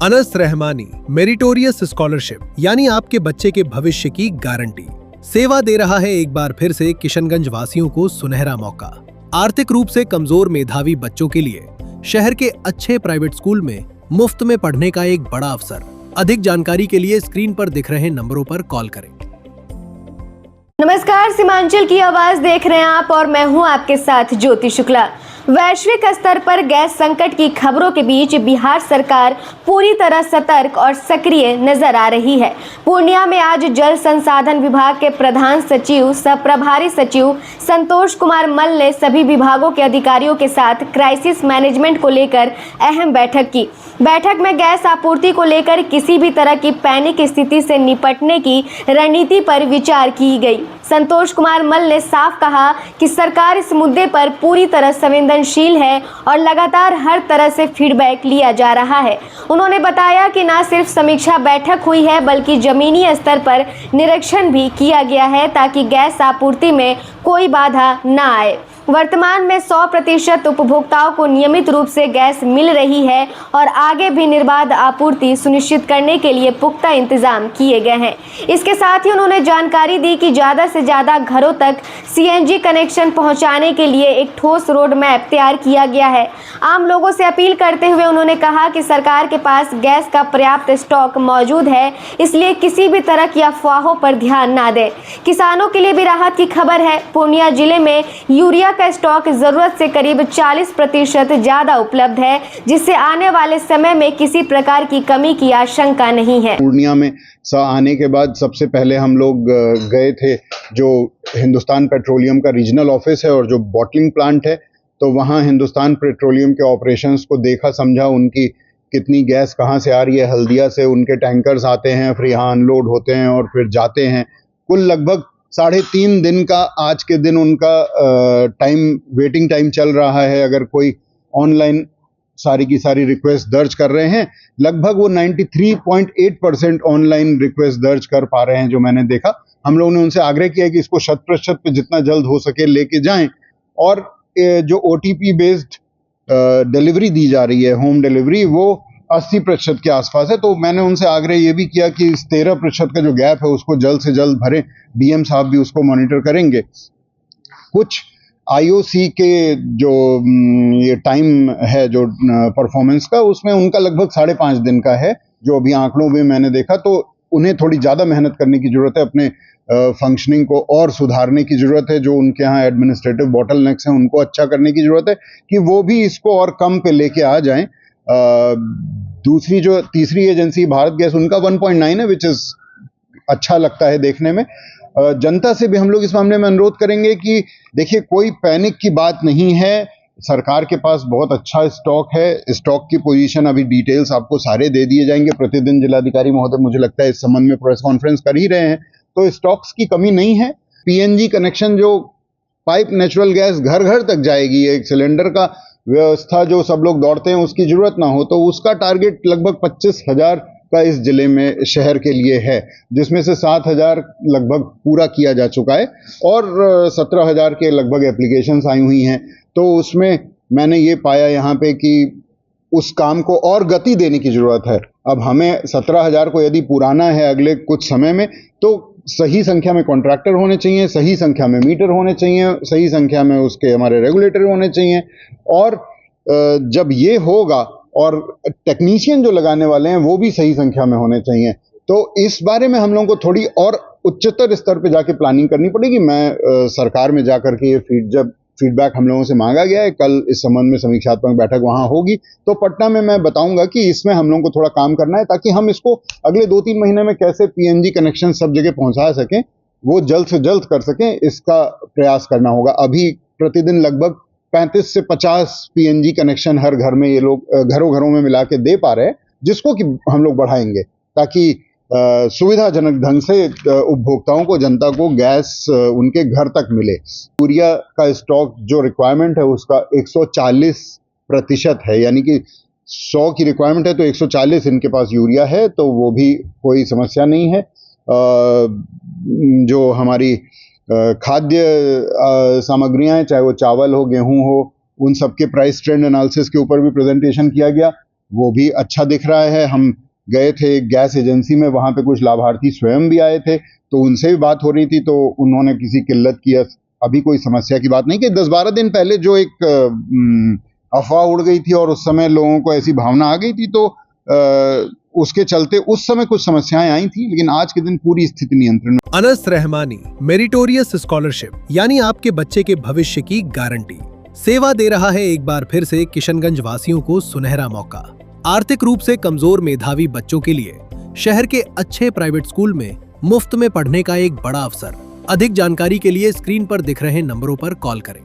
Anas Rahmani meritorious scholarship यानी आपके बच्चे के भविष्य की गारंटी। सेवा दे रहा है एक बार फिर से किशनगंज वासियों को सुनहरा मौका। आर्थिक रूप से कमजोर मेधावी बच्चों के लिए शहर के अच्छे प्राइवेट स्कूल में मुफ्त में पढ़ने का एक बड़ा अवसर। अधिक जानकारी के लिए स्क्रीन पर दिख रहे नंबरों पर कॉल करें। नमस्कार, सीमांचल की आवाज देख रहे हैं आप और मैं हूं आपके साथ ज्योति शुक्ला। वैश्विक स्तर पर गैस संकट की खबरों के बीच बिहार सरकार पूरी तरह सतर्क और सक्रिय नजर आ रही है। पूर्णिया में आज जल संसाधन विभाग के प्रधान सचिव सह प्रभारी सचिव संतोष कुमार मल ने सभी विभागों के अधिकारियों के साथ क्राइसिस मैनेजमेंट को लेकर अहम बैठक की। बैठक में गैस आपूर्ति को लेकर किसी भी तरह की पैनिक स्थिति से निपटने की रणनीति पर विचार की गई। संतोष कुमार मल ने साफ कहा कि सरकार इस मुद्दे पर पूरी तरह संवेदनशील है और लगातार हर तरह से फीडबैक लिया जा रहा है। उन्होंने बताया कि न सिर्फ समीक्षा बैठक हुई है बल्कि जमीनी स्तर पर निरीक्षण भी किया गया है ताकि गैस आपूर्ति में कोई बाधा न आए। वर्तमान में 100% उपभोक्ताओं को नियमित रूप से गैस मिल रही है और आगे भी निर्बाध आपूर्ति सुनिश्चित करने के लिए पुख्ता इंतजाम किए गए हैं। इसके साथ ही उन्होंने जानकारी दी कि ज़्यादा से ज़्यादा घरों तक सीएनजी कनेक्शन पहुंचाने के लिए एक ठोस रोड मैप तैयार किया गया है। आम लोगों से अपील करते हुए उन्होंने कहा कि सरकार के पास गैस का पर्याप्त स्टॉक मौजूद है, इसलिए किसी भी तरह की अफवाहों पर ध्यान न दें। किसानों के लिए भी राहत की खबर है। पूर्णिया जिले में यूरिया का स्टॉक जरूरत से करीब 40% ज्यादा उपलब्ध है, जिससे आने वाले समय में किसी प्रकार की कमी की आशंका नहीं है। पूर्णिया में आने के बाद सबसे पहले हम लोग गए थे जो हिंदुस्तान पेट्रोलियम का रीजनल ऑफिस है और जो बॉटलिंग प्लांट है, तो वहाँ हिंदुस्तान पेट्रोलियम के ऑपरेशंस को देखा समझा, उनकी कितनी गैस कहाँ से आ रही है। हल्दिया से उनके टैंकर्स आते हैं, फिर यहाँ अनलोड होते हैं और फिर जाते हैं। कुल लगभग 3.5 दिन का आज के दिन उनका वेटिंग टाइम चल रहा है। अगर कोई ऑनलाइन सारी की सारी रिक्वेस्ट दर्ज कर रहे हैं, लगभग वो 93.8% ऑनलाइन रिक्वेस्ट दर्ज कर पा रहे हैं जो मैंने देखा। हम लोगों ने उनसे आग्रह किया कि इसको 100% पे जितना जल्द हो सके लेके जाएं। और जो OTP बेस्ड डिलीवरी दी जा रही है, होम डिलीवरी, वो 80% के आसपास है। तो मैंने उनसे आग्रह ये भी किया कि इस 13% का जो गैप है उसको जल्द से जल्द भरें। DM साहब भी उसको मॉनिटर करेंगे। कुछ IOC के जो ये टाइम है जो परफॉर्मेंस का, उसमें उनका लगभग 5.5 दिन का है जो अभी आंकड़ों में मैंने देखा। तो उन्हें थोड़ी ज़्यादा मेहनत करने की ज़रूरत है, अपने फंक्शनिंग को और सुधारने की ज़रूरत है। जो उनके यहाँ एडमिनिस्ट्रेटिव बॉटलनेक्स हैं उनको अच्छा करने की ज़रूरत है कि वो भी इसको और कम पे लेके आ जाएं। दूसरी जो तीसरी एजेंसी भारत गैस, उनका 1.9 है, विच इज अच्छा लगता है देखने में। जनता से भी हम लोग इस मामले में अनुरोध करेंगे कि देखिए, कोई पैनिक की बात नहीं है। सरकार के पास बहुत अच्छा स्टॉक है। स्टॉक की पोजीशन अभी डिटेल्स आपको सारे दे दिए जाएंगे। प्रतिदिन जिलाधिकारी महोदय मुझे लगता है इस संबंध में प्रेस कॉन्फ्रेंस कर ही रहे हैं। तो स्टॉक्स की कमी नहीं है। PNG कनेक्शन, जो पाइप नेचुरल गैस घर घर तक जाएगी, एक सिलेंडर का व्यवस्था जो सब लोग दौड़ते हैं उसकी जरूरत ना हो, तो उसका टारगेट लगभग 25,000 का इस जिले में शहर के लिए है, जिसमें से 7,000 लगभग पूरा किया जा चुका है और 17,000 के लगभग एप्लीकेशंस आई हुई हैं। तो उसमें मैंने ये पाया यहाँ पे कि उस काम को और गति देने की जरूरत है। अब हमें 17,000 को यदि पुराना है अगले कुछ समय में, तो सही संख्या में कॉन्ट्रैक्टर होने चाहिए, सही संख्या में मीटर होने चाहिए, सही संख्या में उसके हमारे रेगुलेटर होने चाहिए। और जब ये होगा और टेक्नीशियन जो लगाने वाले हैं वो भी सही संख्या में होने चाहिए। तो इस बारे में हम लोगों को थोड़ी और उच्चतर स्तर पे जाके प्लानिंग करनी पड़ेगी। मैं सरकार में जाकर के ये जब फीडबैक हम लोगों से मांगा गया है, कल इस संबंध में समीक्षात्मक बैठक वहां होगी, तो पटना में मैं बताऊंगा कि इसमें हम लोगों को थोड़ा काम करना है ताकि हम इसको अगले 2-3 महीने में कैसे PNG कनेक्शन सब जगह पहुंचा सकें, वो जल्द से जल्द कर सकें, इसका प्रयास करना होगा। अभी प्रतिदिन लगभग 35 से 50 PNG कनेक्शन हर घर में ये लोग घरों घरों में मिला के दे पा रहे हैं, जिसको कि हम लोग बढ़ाएंगे ताकि सुविधाजनक ढंग से उपभोक्ताओं को, जनता को गैस उनके घर तक मिले। यूरिया का स्टॉक जो रिक्वायरमेंट है उसका 140% है, यानी कि 100 की रिक्वायरमेंट है तो 140 इनके पास यूरिया है, तो वो भी कोई समस्या नहीं है। जो हमारी खाद्य सामग्रियां हैं, चाहे वो चावल हो, गेहूं हो, उन सबके प्राइस ट्रेंड एनालिसिस के ऊपर भी प्रेजेंटेशन किया गया। वो भी अच्छा दिख रहा है। हम गए थे गैस एजेंसी में, वहाँ पे कुछ लाभार्थी स्वयं भी आए थे, तो उनसे भी बात हो रही थी, तो उन्होंने किसी किल्लत की अभी कोई समस्या की बात नहीं कि 10-12 दिन पहले जो एक अफवाह उड़ गई थी और उस समय लोगों को ऐसी भावना आ गई थी, तो उसके चलते उस समय कुछ समस्याएं आई थी, लेकिन आज के दिन पूरी स्थिति नियंत्रण में। अनस रहमानी मेरिटोरियस स्कॉलरशिप यानी आपके बच्चे के भविष्य की गारंटी सेवा दे रहा है एक बार फिर से किशनगंज वासियों को सुनहरा मौका। आर्थिक रूप से कमजोर मेधावी बच्चों के लिए शहर के अच्छे प्राइवेट स्कूल में मुफ्त में पढ़ने का एक बड़ा अवसर। अधिक जानकारी के लिए स्क्रीन पर दिख रहे नंबरों पर कॉल करें।